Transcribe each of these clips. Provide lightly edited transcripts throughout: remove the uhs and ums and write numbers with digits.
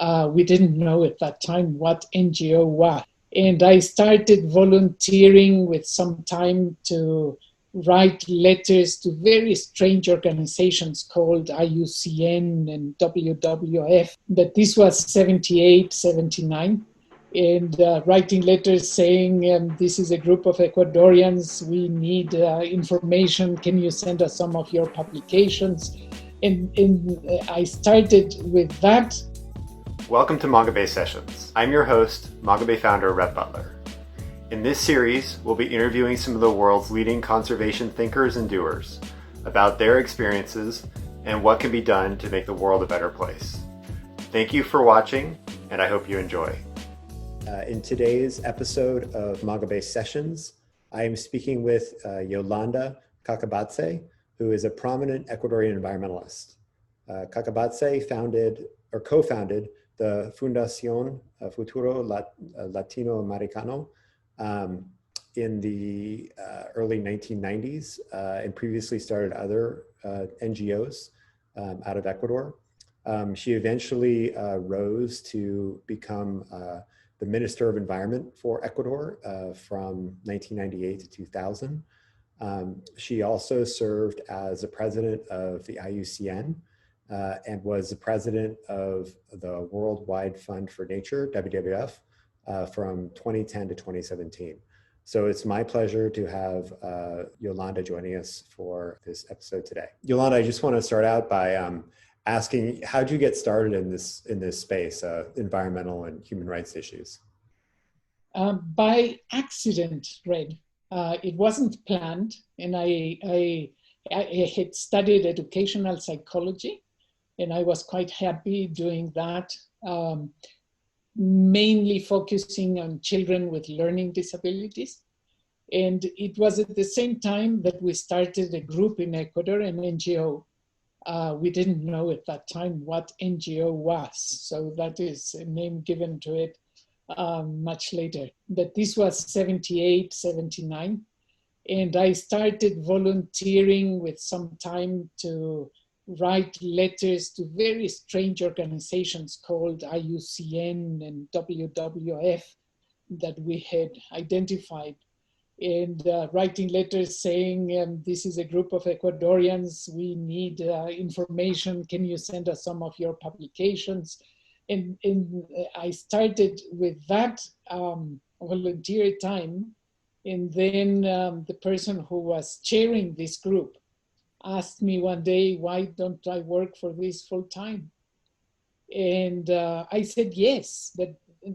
We didn't know at that time what NGO was. And I started volunteering with some time to write letters to very strange organizations called IUCN and WWF. But this was 78, 79. And writing letters saying, this is a group of Ecuadorians, we need information, can you send us some of your publications? And I started with that. Welcome to Mongabay Sessions. I'm your host, Mongabay founder Rhett Butler. In this series, we'll be interviewing some of the world's leading conservation thinkers and doers about their experiences and what can be done to make the world a better place. Thank you for watching, and I hope you enjoy. In today's episode of Mongabay Sessions, I am speaking with Yolanda Kakabadse, who is a prominent Ecuadorian environmentalist. Kakabadse co-founded the Fundación Futuro Latinoamericano in the early 1990s and previously started other NGOs out of Ecuador. She eventually rose to become the Minister of Environment for Ecuador from 1998 to 2000. She also served as the president of the IUCN and was the president of the Worldwide Fund for Nature, WWF, from 2010 to 2017. So it's my pleasure to have Yolanda joining us for this episode today. Yolanda, I just want to start out by asking, how'd you get started in this space, environmental and human rights issues? By accident, Red. It wasn't planned, and I had studied educational psychology, and I was quite happy doing that, mainly focusing on children with learning disabilities. And it was at the same time that we started a group in Ecuador, an NGO. We didn't know at that time what NGO was, so that is a name given to it much later. But this was 78, 79. And I started volunteering with some time to write letters to very strange organizations called IUCN and WWF that we had identified. And writing letters saying, this is a group of Ecuadorians, we need information, can you send us some of your publications? And I started with that volunteer time. And then the person who was chairing this group asked me one day, why don't I work for this full time? And I said yes, but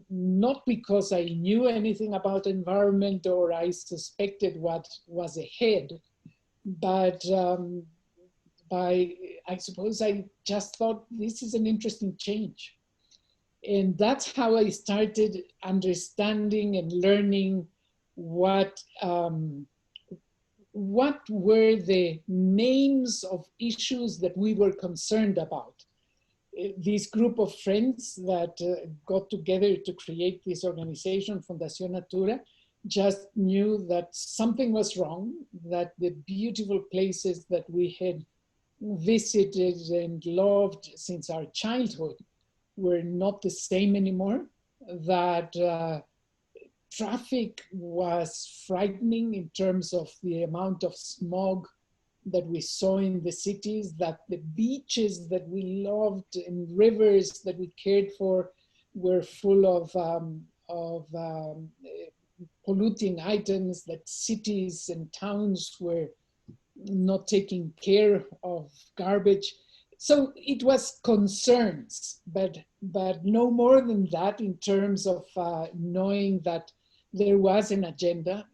not because I knew anything about environment or I suspected what was ahead, but I suppose I just thought this is an interesting change. And that's how I started understanding and learning what were the names of issues that we were concerned about. This group of friends that got together to create this organization, Fundación Natura, just knew that something was wrong, that the beautiful places that we had visited and loved since our childhood were not the same anymore, that traffic was frightening in terms of the amount of smog that we saw in the cities, that the beaches that we loved and rivers that we cared for were full of polluting items, that cities and towns were not taking care of garbage. So it was concerns, but no more than that in terms of knowing that there was an agenda,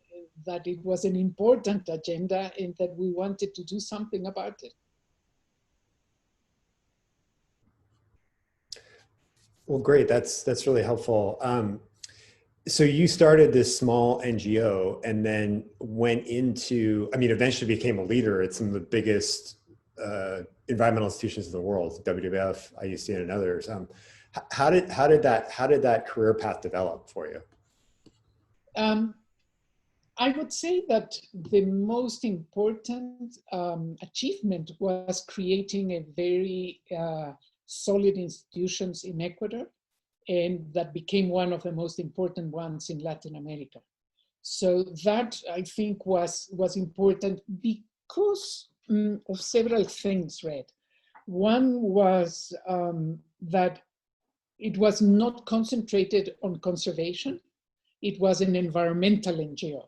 that it was an important agenda, and that we wanted to do something about it. Well, great. That's really helpful. So you started this small NGO and then went into, eventually became a leader at some of the biggest environmental institutions in the world, WWF, IUCN, and others. How did that career path develop for you? I would say that the most important achievement was creating a very solid institutions in Ecuador. and that became one of the most important ones in Latin America. So that, I think, was important because of several things, Red. One was that it was not concentrated on conservation. It was an environmental NGO.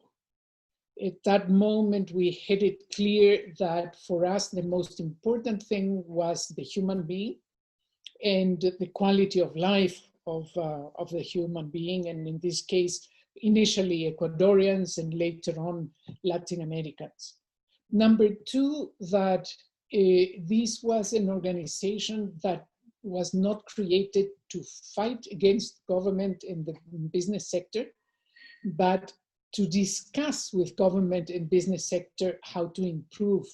At that moment, we had it clear that for us, the most important thing was the human being and the quality of life of the human being, and in this case, initially Ecuadorians and later on Latin Americans. Number two, that this was an organization that was not created to fight against government in the business sector, but to discuss with government and business sector how to improve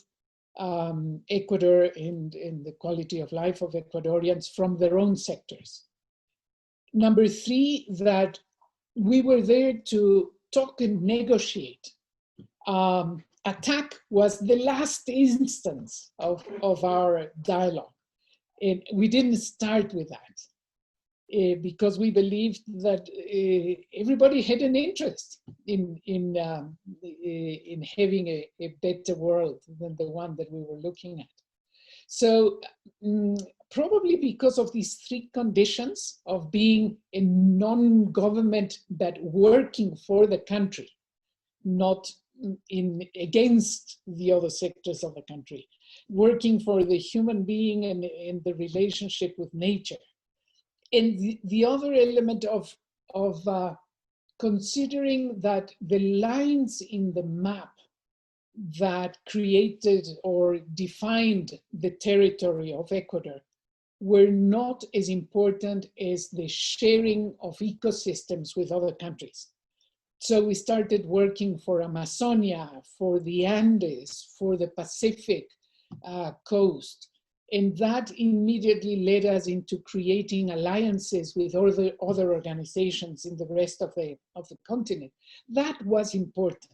Ecuador and the quality of life of Ecuadorians from their own sectors. Number three, that we were there to talk and negotiate. Attack was the last instance of our dialogue. And we didn't start with that because we believed that everybody had an interest in having a better world than the one that we were looking at. So probably because of these three conditions of being a non-government but working for the country, not against the other sectors of the country, working for the human being and the relationship with nature. And the other element of considering that the lines in the map that created or defined the territory of Ecuador were not as important as the sharing of ecosystems with other countries. So we started working for Amazonia, for the Andes, for the Pacific coast. And that immediately led us into creating alliances with other organizations in the rest of the continent. That was important.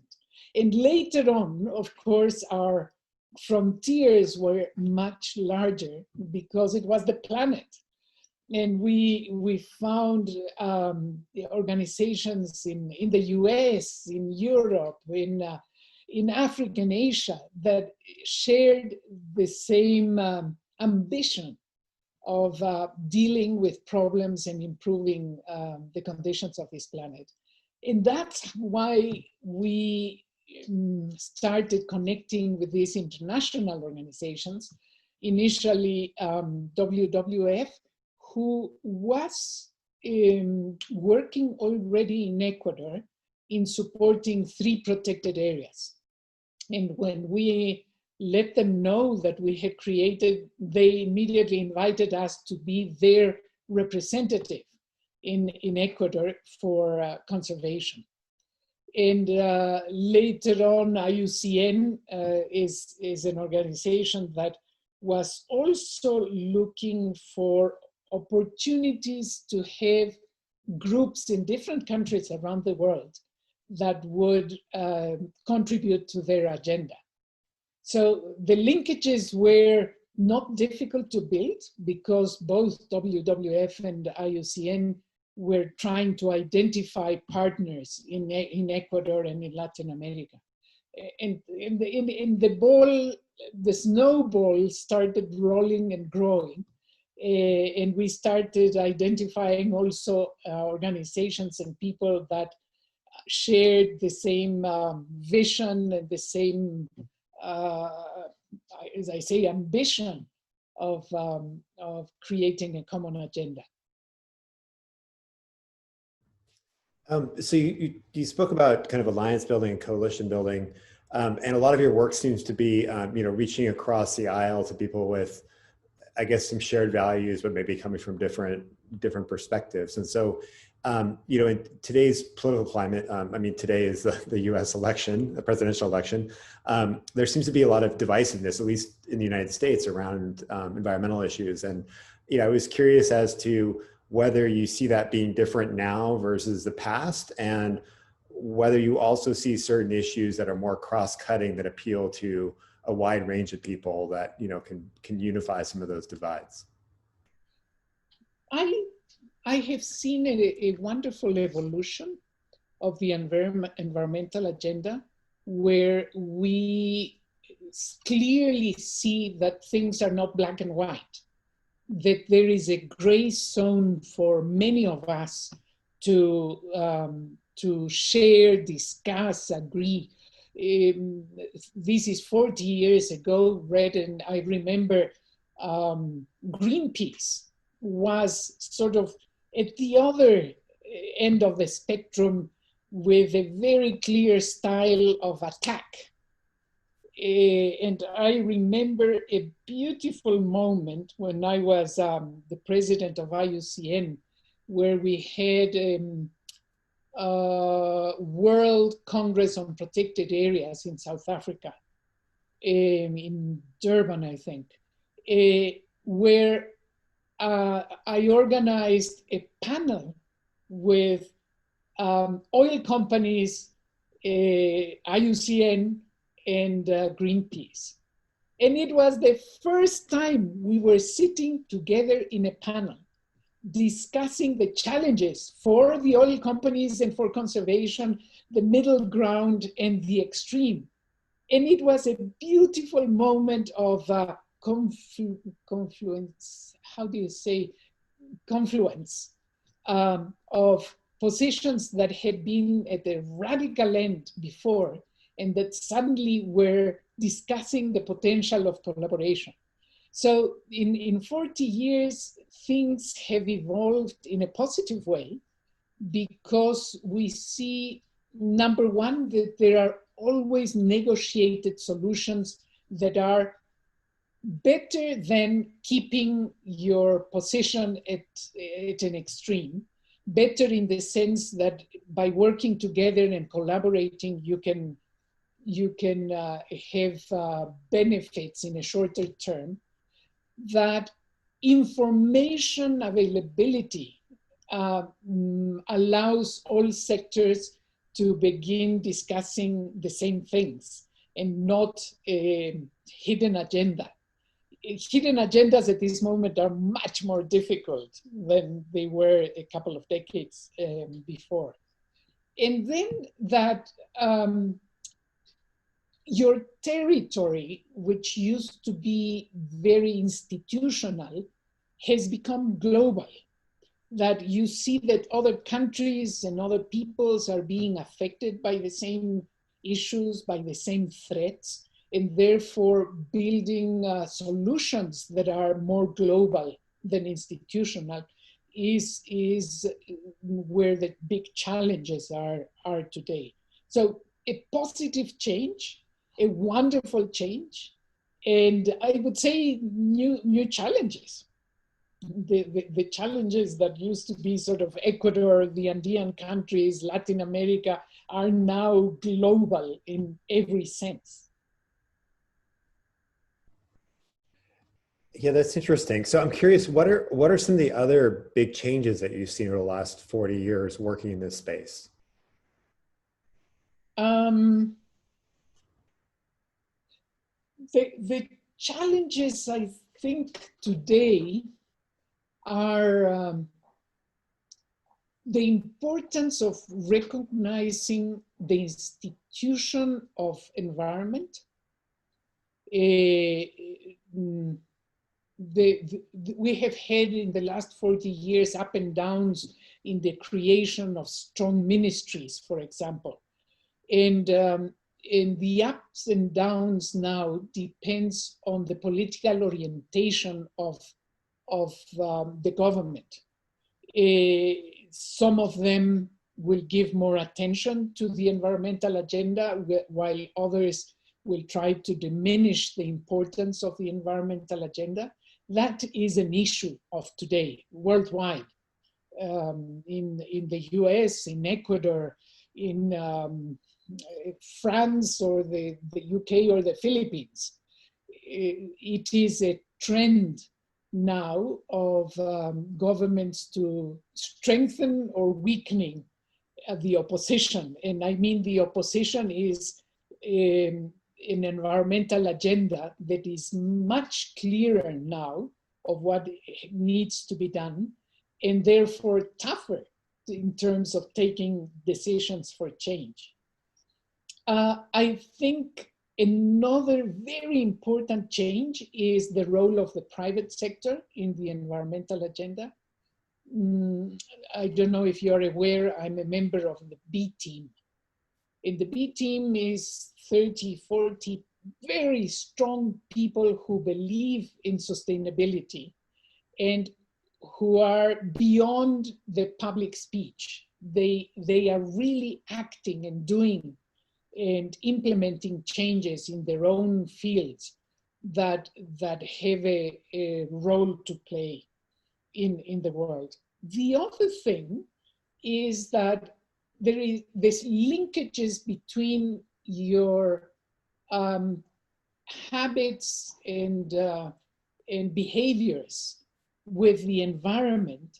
And later on, of course, our frontiers were much larger because it was the planet. And we found organizations in the US, in Europe, in Africa and Asia that shared the same ambition of dealing with problems and improving the conditions of this planet. And that's why we started connecting with these international organizations, initially WWF, who was working already in Ecuador in supporting 3 protected areas. And when we let them know that we had created, they immediately invited us to be their representative in Ecuador for conservation. And later on, IUCN is an organization that was also looking for opportunities to have groups in different countries around the world that would contribute to their agenda. So the linkages were not difficult to build because both WWF and IUCN were trying to identify partners in Ecuador and in Latin America. And the snowball started rolling and growing. And we started identifying also organizations and people that shared the same vision and the same, as I say, ambition of creating a common agenda. So you spoke about kind of alliance building and coalition building, and a lot of your work seems to be, reaching across the aisle to people with, I guess, some shared values, but maybe coming from different perspectives. And so, in today's political climate, today is the U.S. election, the presidential election. There seems to be a lot of divisiveness, at least in the United States, around environmental issues. And I was curious as to whether you see that being different now versus the past, and whether you also see certain issues that are more cross-cutting that appeal to a wide range of people that can unify some of those divides. I have seen a wonderful evolution of the environmental agenda, where we clearly see that things are not black and white, that there is a gray zone for many of us to share, discuss, agree. This is 40 years ago, read, and I remember Greenpeace was sort of at the other end of the spectrum with a very clear style of attack. And I remember a beautiful moment when I was the president of IUCN, where we had World Congress on Protected Areas in South Africa, in Durban, I think, where I organized a panel with oil companies, IUCN, and Greenpeace. And it was the first time we were sitting together in a panel discussing the challenges for the oil companies and for conservation, the middle ground and the extreme. And it was a beautiful moment of confluence, how do you say, confluence of positions that had been at the radical end before, and that suddenly were discussing the potential of collaboration. So in 40 years, things have evolved in a positive way, because we see, number one, that there are always negotiated solutions that are better than keeping your position at an extreme. Better in the sense that by working together and collaborating, you can have benefits in a shorter term. That information availability allows all sectors to begin discussing the same things and not a hidden agenda. Hidden agendas at this moment are much more difficult than they were a couple of decades before. And then that your territory, which used to be very institutional, has become global. That you see that other countries and other peoples are being affected by the same issues, by the same threats, and therefore building solutions that are more global than institutional is where the big challenges are today. So a positive change, a wonderful change, and I would say new challenges. The challenges that used to be sort of Ecuador, the Andean countries, Latin America, are now global in every sense. Yeah, that's interesting. So I'm curious, what are some of the other big changes that you've seen over the last 40 years working in this space? The challenges, I think, today are the importance of recognizing the institution of environment. We have had in the last 40 years up and downs in the creation of strong ministries, for example. And the ups and downs now depends on the political orientation of the government. Some of them will give more attention to the environmental agenda, while others will try to diminish the importance of the environmental agenda. That is an issue of today, worldwide, in the US, in Ecuador, in France, or the UK, or the Philippines. It is a trend now of governments to strengthen or weakening the opposition. And I mean the opposition is an environmental agenda that is much clearer now of what needs to be done, and therefore tougher in terms of taking decisions for change. I think another very important change is the role of the private sector in the environmental agenda. I don't know if you're aware, I'm a member of the B team. And the B team is 30, 40 very strong people who believe in sustainability and who are beyond the public speech. They are really acting and doing and implementing changes in their own fields that have a role to play in the world. The other thing is that there is this linkages between your habits and behaviors with the environment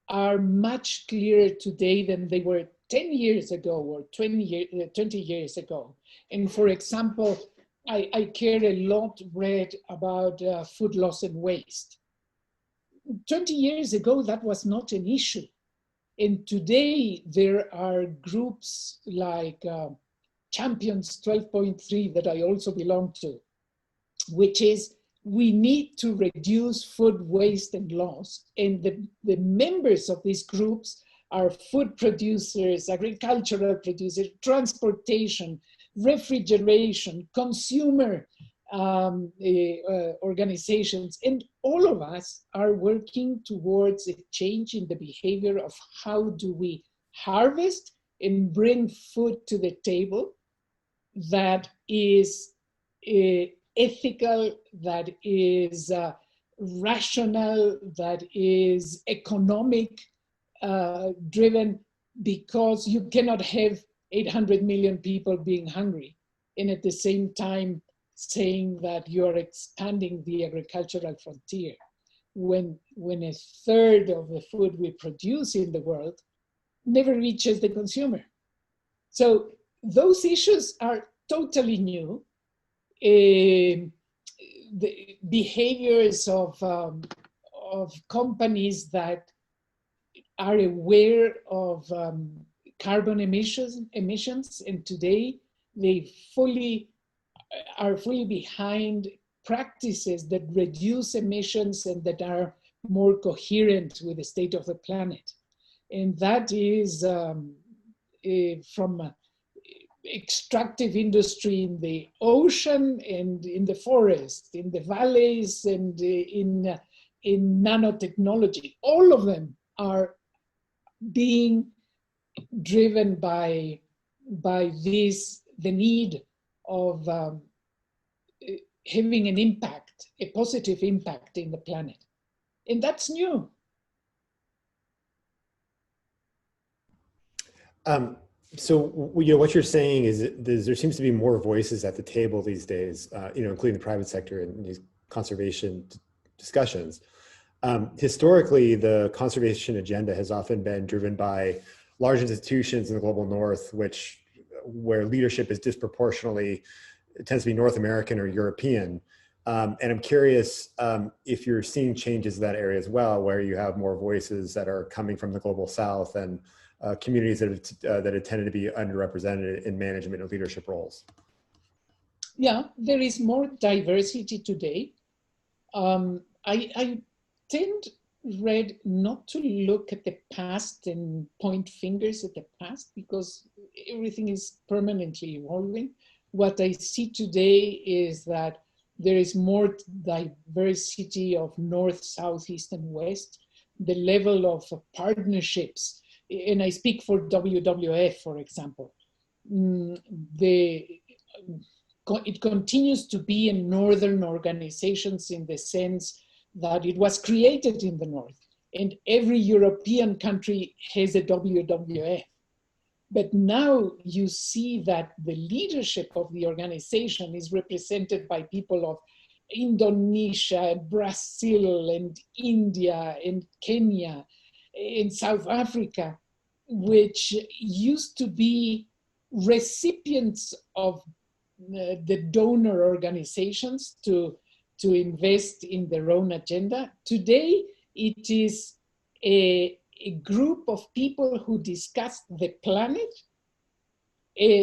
are much clearer today than they were 10 years ago or 20 years ago. And for example, I care a lot, read about food loss and waste. 20 years ago, that was not an issue. And today there are groups like Champions 12.3 that I also belong to, which is we need to reduce food waste and loss. And the members of these groups are food producers, agricultural producers, transportation, refrigeration, consumer organizations. And all of us are working towards a change in the behavior of how do we harvest and bring food to the table that is ethical, that is rational, that is economic driven, because you cannot have 800 million people being hungry and at the same time saying that you're expanding the agricultural frontier when a third of the food we produce in the world never reaches the consumer. So those issues are totally new. The behaviors of companies that are aware of carbon emissions, and today they are fully behind practices that reduce emissions and that are more coherent with the state of the planet. And that is from extractive industry in the ocean and in the forest, in the valleys, and in nanotechnology. All of them are being driven by this, the need of having an impact, a positive impact in the planet. And that's new. So, what you're saying is that there seems to be more voices at the table these days, including the private sector in these conservation discussions. Historically, the conservation agenda has often been driven by large institutions in the global north, where leadership is disproportionately, it tends to be North American or European. And I'm curious if you're seeing changes in that area as well, where you have more voices that are coming from the global south and communities that have tended to be underrepresented in management and leadership roles. Yeah, there is more diversity today. I tend, Red, not to look at the past and point fingers at the past, because everything is permanently evolving. What I see today is that there is more diversity of north, south, east, and west. The level of partnerships, and I speak for WWF, for example, it continues to be in northern organizations in the sense that it was created in the north, and every European country has a WWF. But now you see that the leadership of the organization is represented by people of Indonesia, Brazil, and India, and Kenya, and South Africa, which used to be recipients of the donor organizations to invest in their own agenda. Today, it is a group of people who discussed the planet,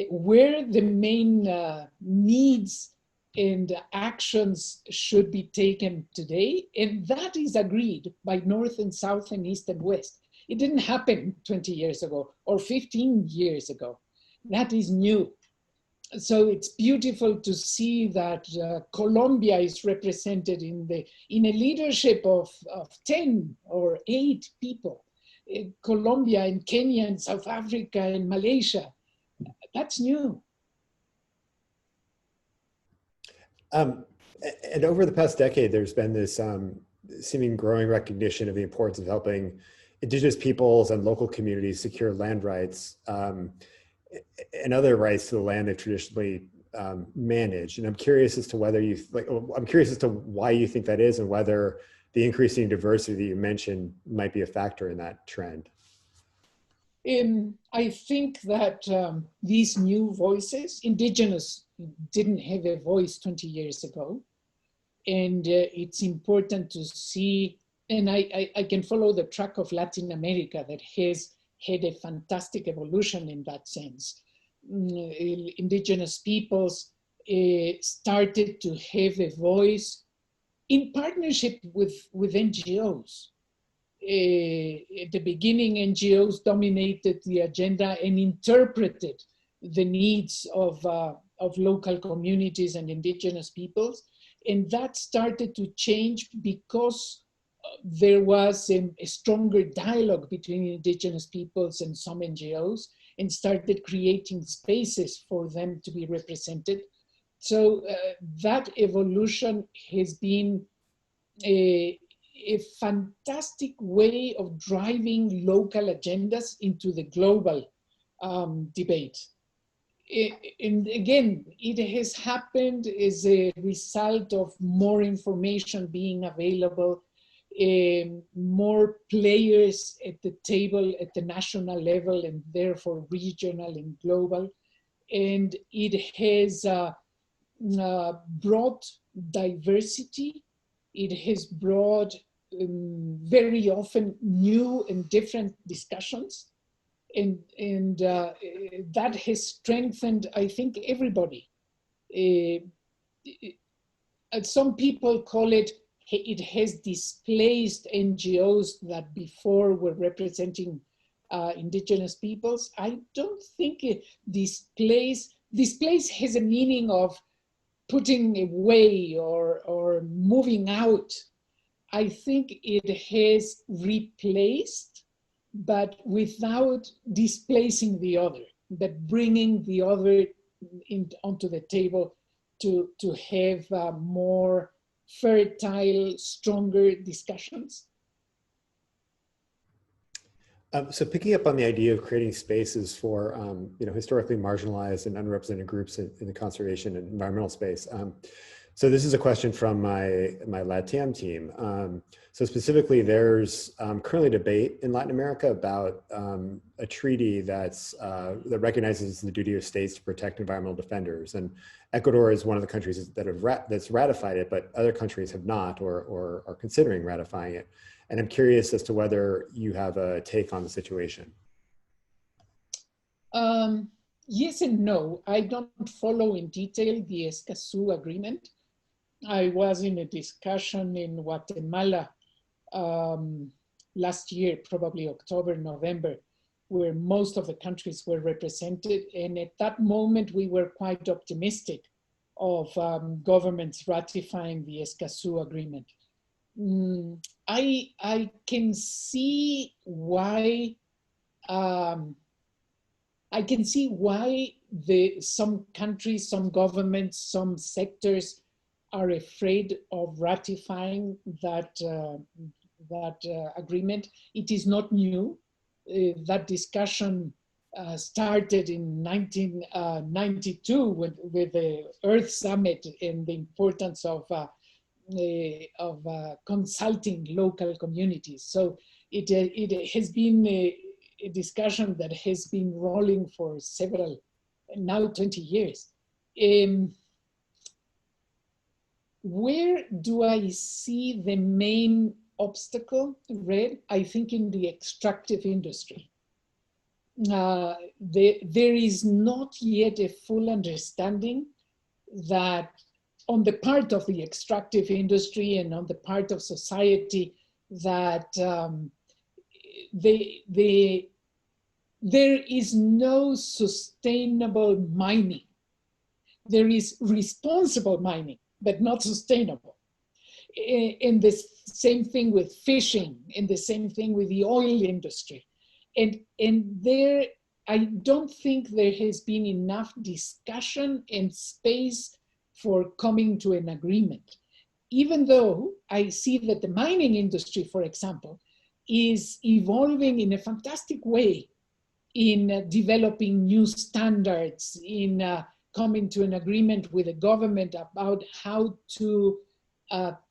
where the main needs and actions should be taken today. And that is agreed by North and South and East and West. It didn't happen 20 years ago or 15 years ago. That is new. So it's beautiful to see that Colombia is represented in a leadership of 10 or 8 people. Colombia and Kenya and South Africa and Malaysia. That's new. And over the past decade, there's been this seeming growing recognition of the importance of helping indigenous peoples and local communities secure land rights and other rights to the land they've traditionally managed. And I'm curious as to whether I'm curious as to why you think that is, and whether the increasing diversity that you mentioned might be a factor in that trend. I think that these new voices, indigenous didn't have a voice 20 years ago. And it's important to see, and I can follow the track of Latin America that has had a fantastic evolution in that sense. Indigenous peoples started to have a voice in partnership with NGOs. At the beginning, NGOs dominated the agenda and interpreted the needs of local communities and indigenous peoples. And that started to change because there was a stronger dialogue between indigenous peoples and some NGOs, and started creating spaces for them to be represented. So that evolution has been a fantastic way of driving local agendas into the global debate. And again, it has happened as a result of more information being available, more players at the table at the national level and therefore regional and global. And it has brought diversity. It has brought very often new and different discussions. And that has strengthened, I think, everybody. Some people call it has displaced NGOs that before were representing indigenous peoples. I don't think displace has a meaning of putting away or moving out. I think it has replaced, but without displacing the other, but bringing the other onto the table to have more fertile, stronger discussions. So picking up on the idea of creating spaces for historically marginalized and unrepresented groups in the conservation and environmental space. So this is a question from my LATAM team. So specifically, there's currently debate in Latin America about a treaty that recognizes the duty of states to protect environmental defenders. And Ecuador is one of the countries that's ratified it, but other countries have not or are considering ratifying it. And I'm curious as to whether you have a take on the situation. Yes and no. I don't follow in detail the Escazu agreement. I was in a discussion in Guatemala last year, probably October, November, where most of the countries were represented. And at that moment, we were quite optimistic of governments ratifying the Escazu agreement. I can see why some countries, some governments, some sectors are afraid of ratifying that agreement. It is not new. That discussion started in 1992 with the Earth Summit and the importance of consulting local communities. So it has been a discussion that has been rolling for now 20 years. Where do I see the main obstacle, Red, I think in the extractive industry. There is not yet a full understanding that on the part of the extractive industry and on the part of society that there is no sustainable mining. There is responsible mining, but not sustainable. And the same thing with fishing, and the same thing with the oil industry. And there, I don't think there has been enough discussion and space for coming to an agreement. Even though I see that the mining industry, for example, is evolving in a fantastic way in developing new standards, in coming to an agreement with the government about how to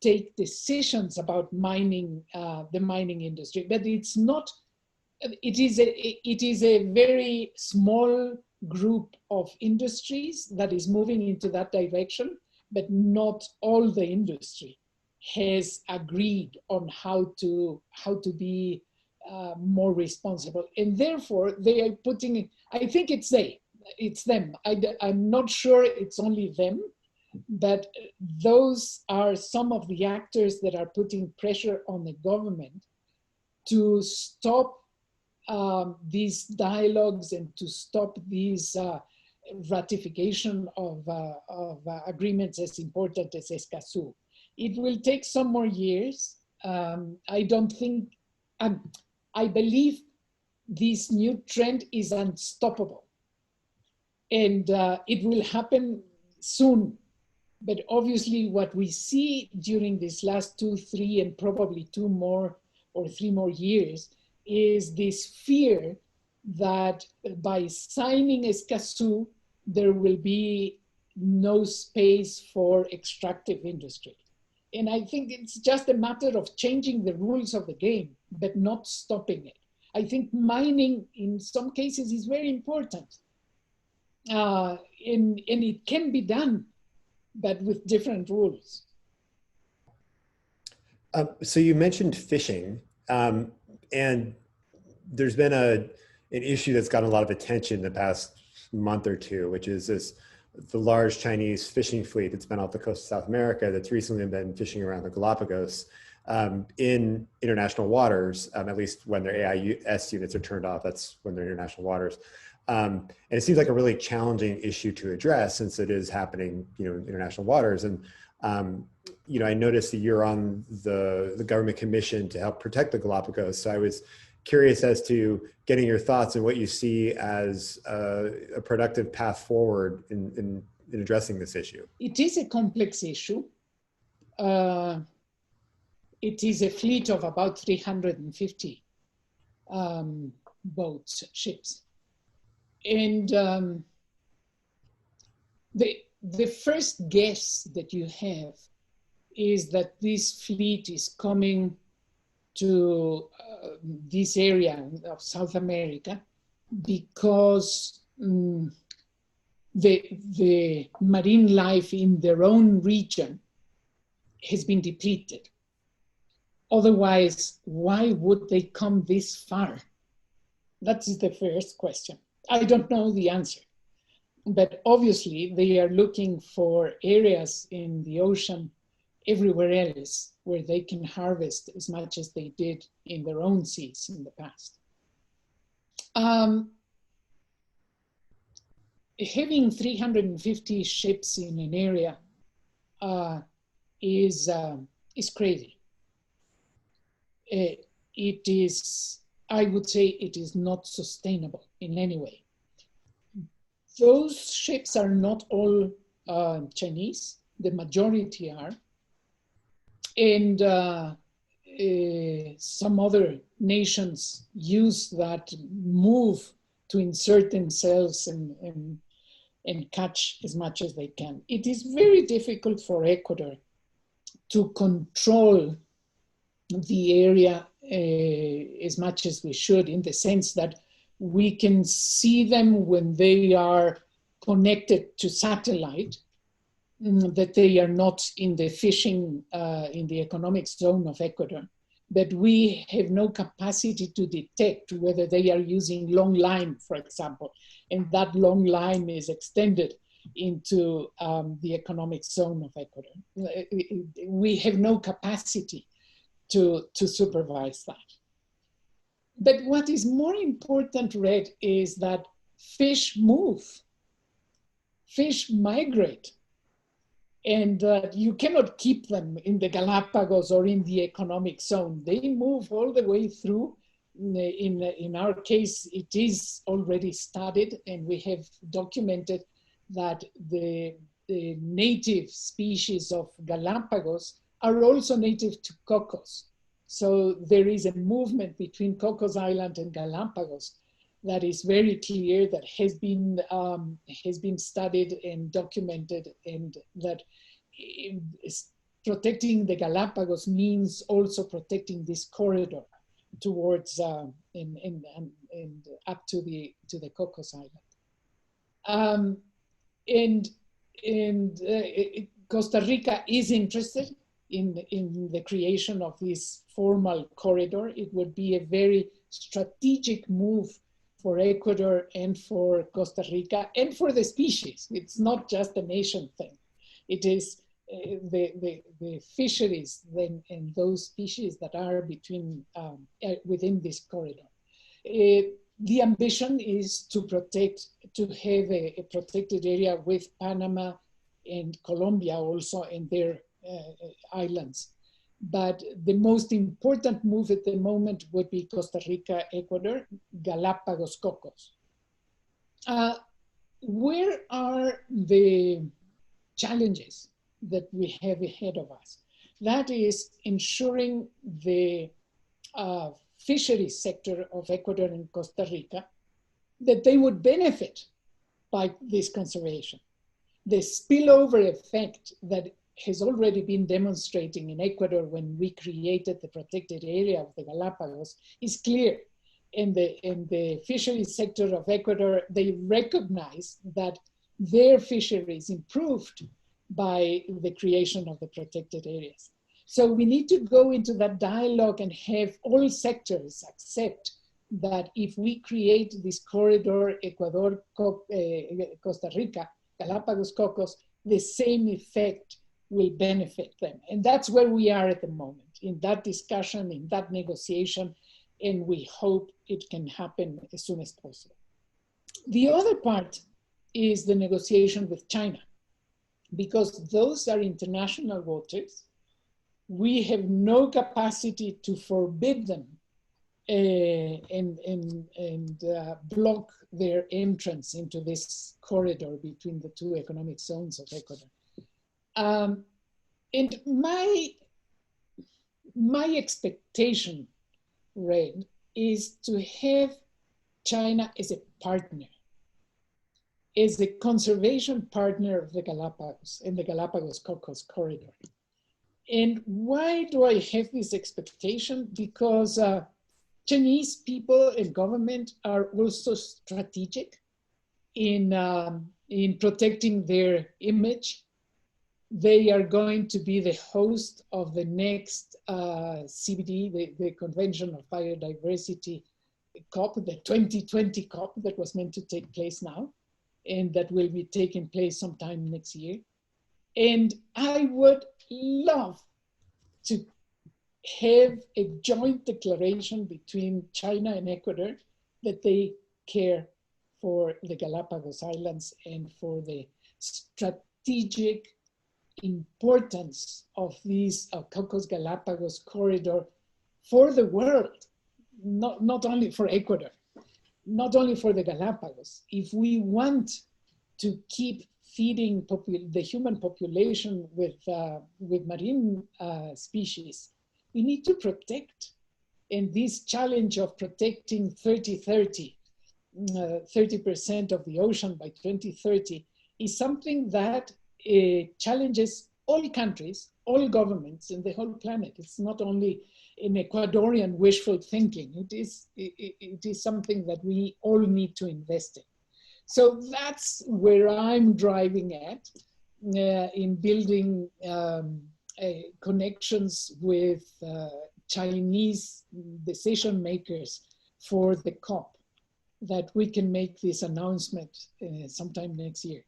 take decisions about mining, the mining industry. But it's not, it is a very small group of industries that is moving into that direction, but not all the industry has agreed on how to be more responsible. And therefore they are putting, I think it's them. I'm not sure it's only them, but those are some of the actors that are putting pressure on the government to stop these dialogues and to stop these ratification of agreements as important as Escazu. It will take some more years. I don't think, I believe this new trend is unstoppable, and it will happen soon. But obviously what we see during these last 2, 3, and probably 2 more or 3 more years is this fear that by signing Escazu, there will be no space for extractive industry. And I think it's just a matter of changing the rules of the game, but not stopping it. I think mining in some cases is very important. And it can be done, but with different rules. So you mentioned fishing, and there's been an issue that's gotten a lot of attention the past month or two, which is the large Chinese fishing fleet that's been off the coast of South America that's recently been fishing around the Galapagos in international waters, at least when their AIS units are turned off, that's when they're international waters. And it seems like a really challenging issue to address since it is happening, in international waters. And, I noticed that you're on the government commission to help protect the Galapagos. So I was curious as to getting your thoughts and what you see as a productive path forward in addressing this issue. It is a complex issue. It is a fleet of about 350 boats, ships. And the first guess that you have is that this fleet is coming to this area of South America because the marine life in their own region has been depleted. Otherwise, why would they come this far? That is the first question. I don't know the answer, but obviously they are looking for areas in the ocean everywhere else where they can harvest as much as they did in their own seas in the past. Having 350 ships in an area is crazy. It is, I would say, it is not sustainable in any way. Those ships are not all Chinese, the majority are. And some other nations use that move to insert themselves and catch as much as they can. It is very difficult for Ecuador to control the area as much as we should, in the sense that we can see them when they are connected to satellite, that they are not in the fishing, in the economic zone of Ecuador. but we have no capacity to detect whether they are using long line, for example, and that long line is extended into the economic zone of Ecuador. We have no capacity to supervise that. But what is more important, Red, is that fish move, fish migrate, and you cannot keep them in the Galapagos or in the economic zone. They move all the way through. In our case, it is already studied, and we have documented that the native species of Galapagos are also native to Cocos. So there is a movement between Cocos Island and Galapagos that is very clear, that has been studied and documented, and that protecting the Galapagos means also protecting this corridor towards and up to the Cocos Island. Costa Rica is interested in the creation of this formal corridor. It would be a very strategic move for Ecuador and for Costa Rica and for the species. It's not just a nation thing. It is the fisheries and those species that are between within this corridor. The ambition is to have a protected area with Panama and Colombia also in their islands. But the most important move at the moment would be Costa Rica, Ecuador, Galapagos, Cocos. Where are the challenges that we have ahead of us? That is ensuring the fisheries sector of Ecuador and Costa Rica, that they would benefit by this conservation. The spillover effect that has already been demonstrating in Ecuador when we created the protected area of the Galapagos is clear. In the fisheries sector of Ecuador, they recognize that their fisheries improved by the creation of the protected areas. So we need to go into that dialogue and have all sectors accept that if we create this corridor, Ecuador, Costa Rica, Galapagos, Cocos, the same effect will benefit them. And that's where we are at the moment, in that discussion, in that negotiation, and we hope it can happen as soon as possible. The other part is the negotiation with China, because those are international waters. We have no capacity to forbid them and block their entrance into this corridor between the two economic zones of Ecuador. And my expectation, Red, is to have China as a partner, as a conservation partner of the Galapagos and the Galapagos-Cocos corridor. And why do I have this expectation? Because Chinese people and government are also strategic in protecting their image. They are going to be the host of the next CBD, the Convention of Biodiversity COP, the 2020 COP that was meant to take place now, and that will be taking place sometime next year. And I would love to have a joint declaration between China and Ecuador that they care for the Galapagos Islands and for the strategic importance of this Cocos Galapagos corridor for the world, not only for Ecuador, not only for the Galapagos. If we want to keep feeding the human population with marine species, we need to protect. And this challenge of protecting 30% of the ocean by 2030 is something that challenges all countries, all governments, and the whole planet. It's not only an Ecuadorian wishful thinking. It is something that we all need to invest in. So that's where I'm driving at in building connections with Chinese decision makers for the COP that we can make this announcement sometime next year.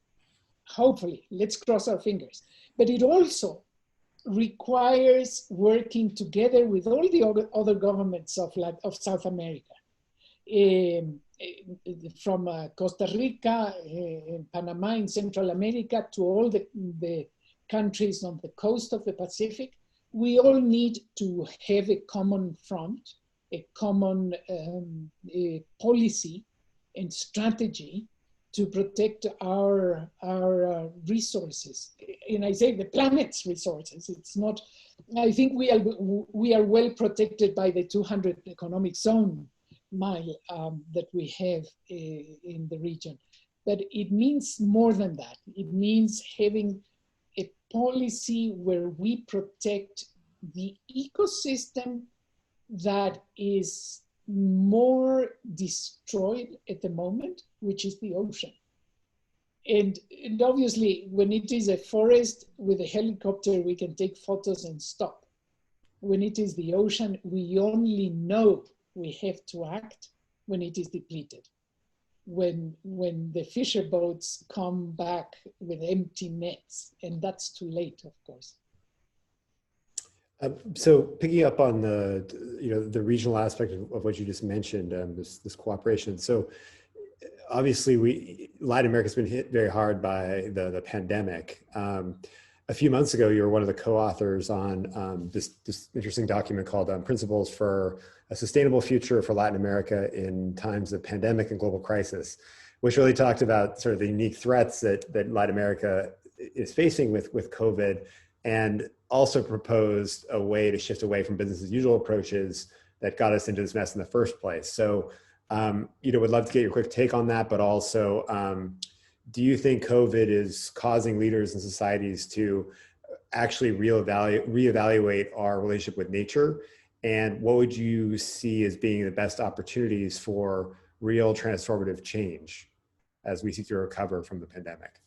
Hopefully, let's cross our fingers. But it also requires working together with all the other governments of South America, from Costa Rica, Panama, in Central America, to all the countries on the coast of the Pacific. We all need to have a common front, a common policy and strategy to protect our resources. And I say the planet's resources. It's not, I think we are well protected by the 200 economic zone mile that we have in the region. But it means more than that. It means having a policy where we protect the ecosystem that is more destroyed at the moment, which is the ocean. And obviously, when it is a forest with a helicopter, we can take photos and stop. When it is the ocean, we only know we have to act when it is depleted. When the fisher boats come back with empty nets, and that's too late, of course. So picking up on the regional aspect of what you just mentioned, this cooperation. So obviously Latin America's been hit very hard by the pandemic. A few months ago, you were one of the co-authors on this interesting document called Principles for a Sustainable Future for Latin America in Times of Pandemic and Global Crisis, which really talked about sort of the unique threats that Latin America is facing with COVID, and also proposed a way to shift away from business as usual approaches that got us into this mess in the first place. So, would love to get your quick take on that, but also, do you think COVID is causing leaders and societies to actually reevaluate our relationship with nature? And what would you see as being the best opportunities for real transformative change as we seek to recover from the pandemic?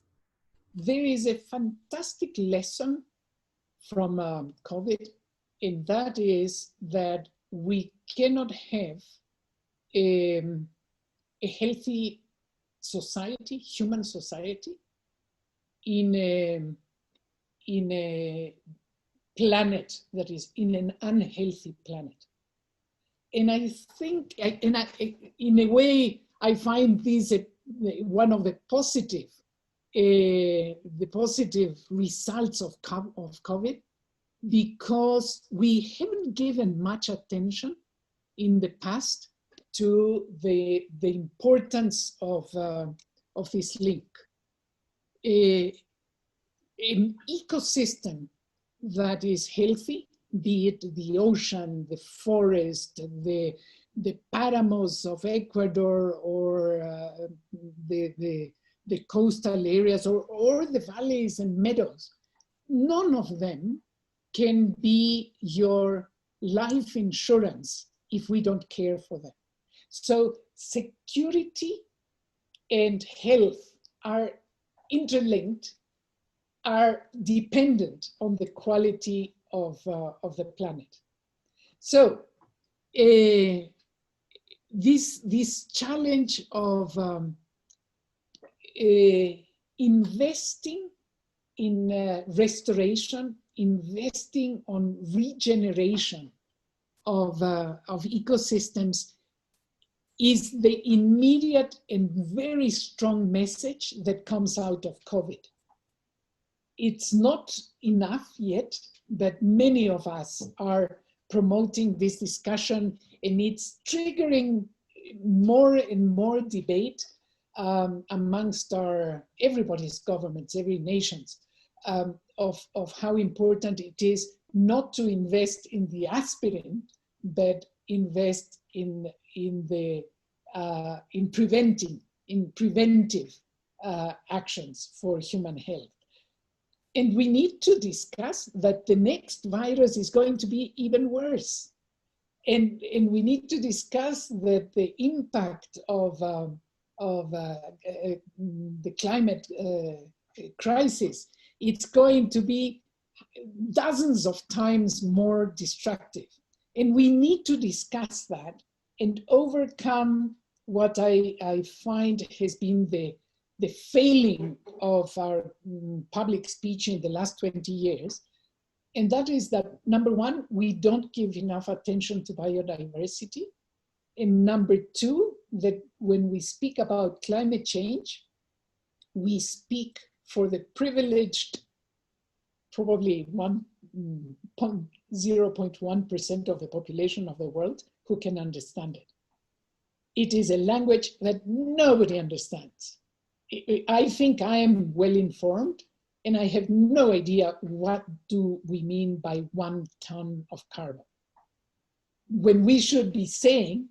There is a fantastic lesson from COVID, and that is that we cannot have a healthy society, human society, in a planet that is in an unhealthy planet. And I think, in a way, I find this one of the positive results of COVID, because we haven't given much attention in the past to the importance of this link. An ecosystem that is healthy, be it the ocean, the forest, the paramos of Ecuador, or the coastal areas, or the valleys and meadows, none of them can be your life insurance if we don't care for them. So security and health are interlinked, are dependent on the quality of the planet. So this challenge of investing in restoration, investing on regeneration of ecosystems is the immediate and very strong message that comes out of COVID. It's not enough yet, but many of us are promoting this discussion, and it's triggering more and more debate amongst everybody's governments, every nations, of how important it is not to invest in the aspirin, but invest in preventive actions for human health. And we need to discuss that the next virus is going to be even worse. And we need to discuss that the impact of the climate crisis, it's going to be dozens of times more destructive. And we need to discuss that and overcome what I find has been the failing of our public speech in the last 20 years. And that is that, number one, we don't give enough attention to biodiversity. And number two, that when we speak about climate change, we speak for the privileged, probably 0.1% of the population of the world who can understand it. It is a language that nobody understands. I think I am well informed, and I have no idea what do we mean by 1 ton of carbon. When we should be saying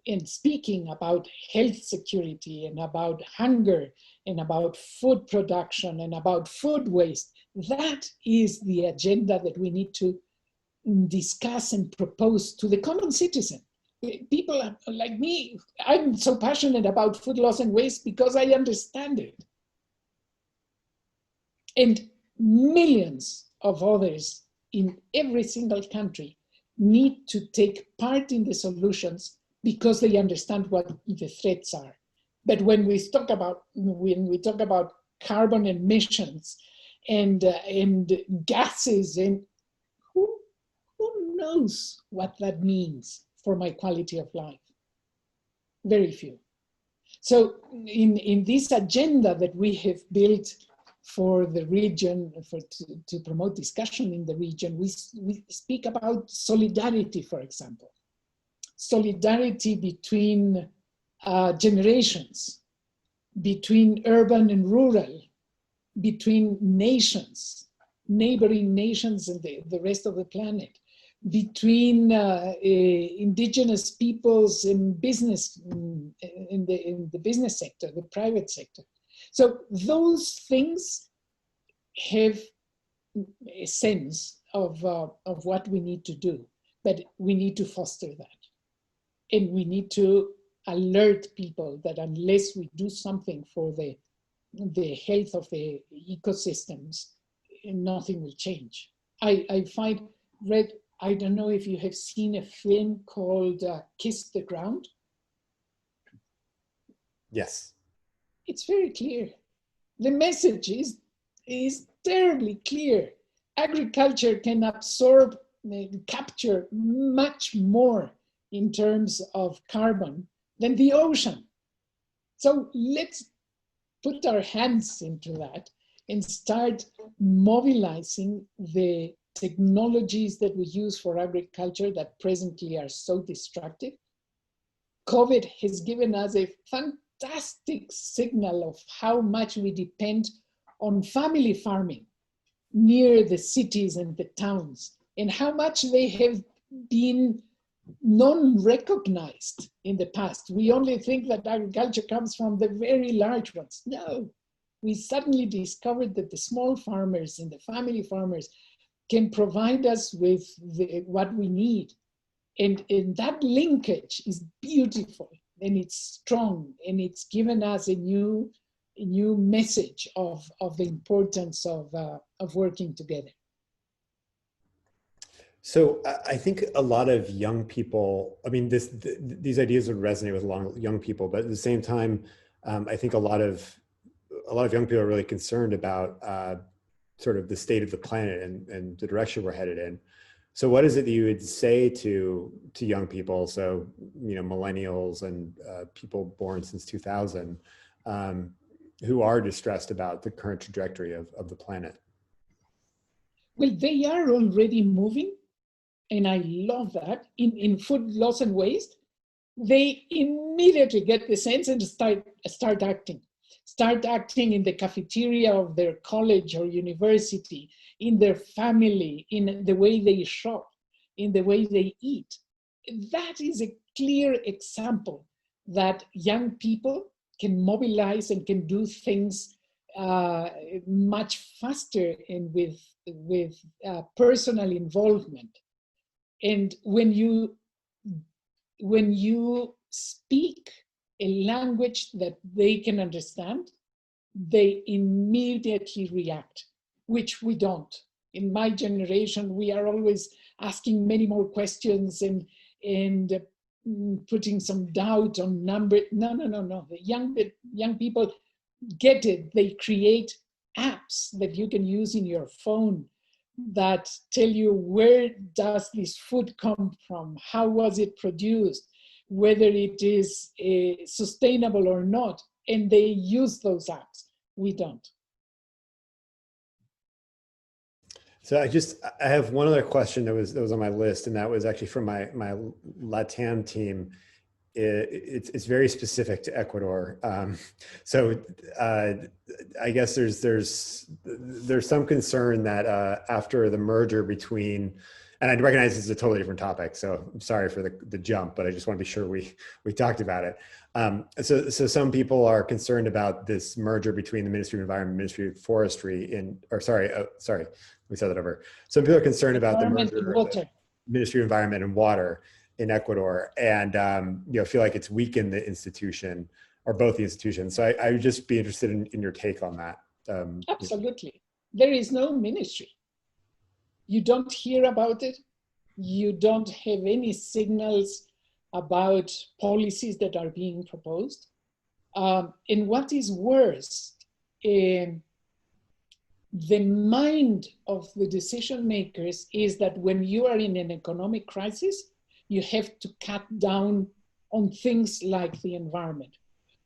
and speaking about health security and about hunger and about food production and about food waste, that is the agenda that we need to discuss and propose to the common citizen. People like me, I'm so passionate about food loss and waste because I understand it. And millions of others in every single country need to take part in the solutions because they understand what the threats are. But when we talk about carbon emissions and gases, and who knows what that means for my quality of life? Very few. So in this agenda that we have built for the region, to promote discussion in the region, we speak about solidarity, for example. Solidarity between generations, between urban and rural, between nations, neighboring nations and the rest of the planet, between indigenous peoples in business, in the business sector, the private sector. So those things have a sense of what we need to do, but we need to foster that. And we need to alert people that unless we do something for the health of the ecosystems, nothing will change. I don't know if you have seen a film called Kiss the Ground. Yes. It's very clear. The message is terribly clear. Agriculture can absorb, capture much more in terms of carbon than the ocean. So let's put our hands into that and start mobilizing the technologies that we use for agriculture that presently are so destructive. COVID has given us a fantastic signal of how much we depend on family farming near the cities and the towns, and how much they have been non-recognized in the past. We only think that agriculture comes from the very large ones. No, we suddenly discovered that the small farmers and the family farmers can provide us with what we need. And that linkage is beautiful, and it's strong, and it's given us a new message of the importance of working together. So I think a lot of young people, I mean, these ideas would resonate with a lot of young people, but at the same time, I think a lot of young people are really concerned about sort of the state of the planet and the direction we're headed in. So what is it that you would say to young people, so, you know, millennials and people born since 2000, who are distressed about the current trajectory of the planet? Well, they are already moving, and I love that. In food loss and waste, they immediately get the sense and start acting. Start acting in the cafeteria of their college or university, in their family, in the way they shop, in the way they eat. That is a clear example that young people can mobilize and can do things much faster and with personal involvement. And when you speak a language that they can understand, they immediately react, which we don't. In my generation, we are always asking many more questions and putting some doubt on number. No. The young people get it. They create apps that you can use in your phone that tell you where does this food come from, how was it produced, whether it is sustainable or not, and they use those apps. We don't. So I have one other question that was on my list, and that was actually from my LATAM team. It's very specific to Ecuador. So I guess there's some concern that after the merger between, and I recognize this is a totally different topic, so I'm sorry for the jump, but I just want to be sure we talked about it. So some people are concerned about this merger between the Ministry of Environment and Ministry of Forestry let me start that over. Some people are concerned about the merger of the Ministry of Environment and Water in Ecuador, and feel like it's weakened the institution or both the institutions. So I would just be interested in your take on that. Absolutely. There is no ministry. You don't hear about it. You don't have any signals about policies that are being proposed. And what is worse, the mind of the decision makers is that when you are in an economic crisis, you have to cut down on things like the environment,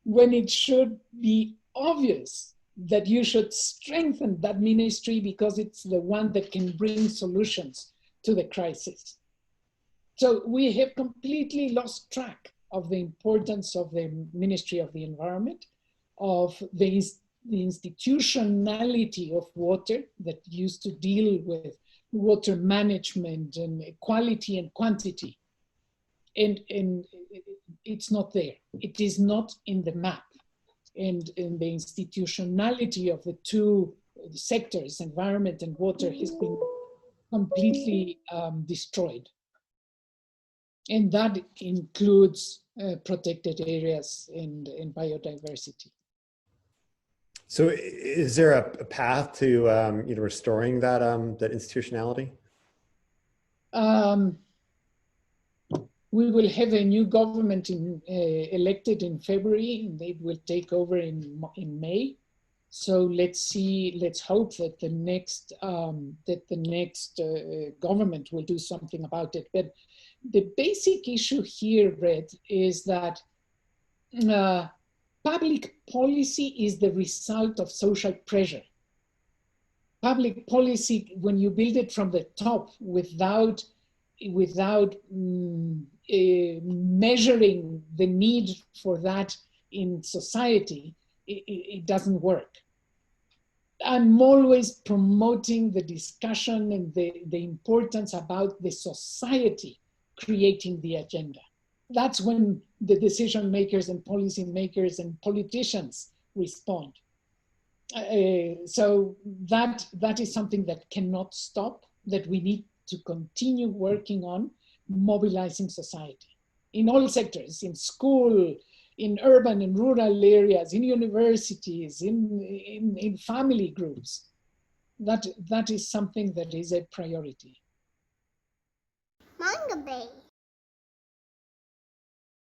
when it should be obvious that you should strengthen that ministry because it's the one that can bring solutions to the crisis. So we have completely lost track of the importance of the Ministry of the Environment, of the institutionality of water that used to deal with water management and quality and quantity. And it's not there. It is not in the map. And the institutionality of the two sectors, environment and water, has been completely destroyed. And that includes protected areas and biodiversity. So is there a path to restoring that institutionality? We will have a new government elected in February, and they will take over in May. So let's hope that the next government will do something about it. But the basic issue here, Red, is that public policy is the result of social pressure. Public policy, when you build it from the top without measuring the need for that in society, it doesn't work. I'm always promoting the discussion and the importance about the society creating the agenda. That's when the decision makers and policy makers and politicians respond. So that is something that cannot stop, that we need to continue working on, mobilizing society in all sectors, in school, in urban and rural areas, in universities, in family groups. That is something that is a priority. Mongabay.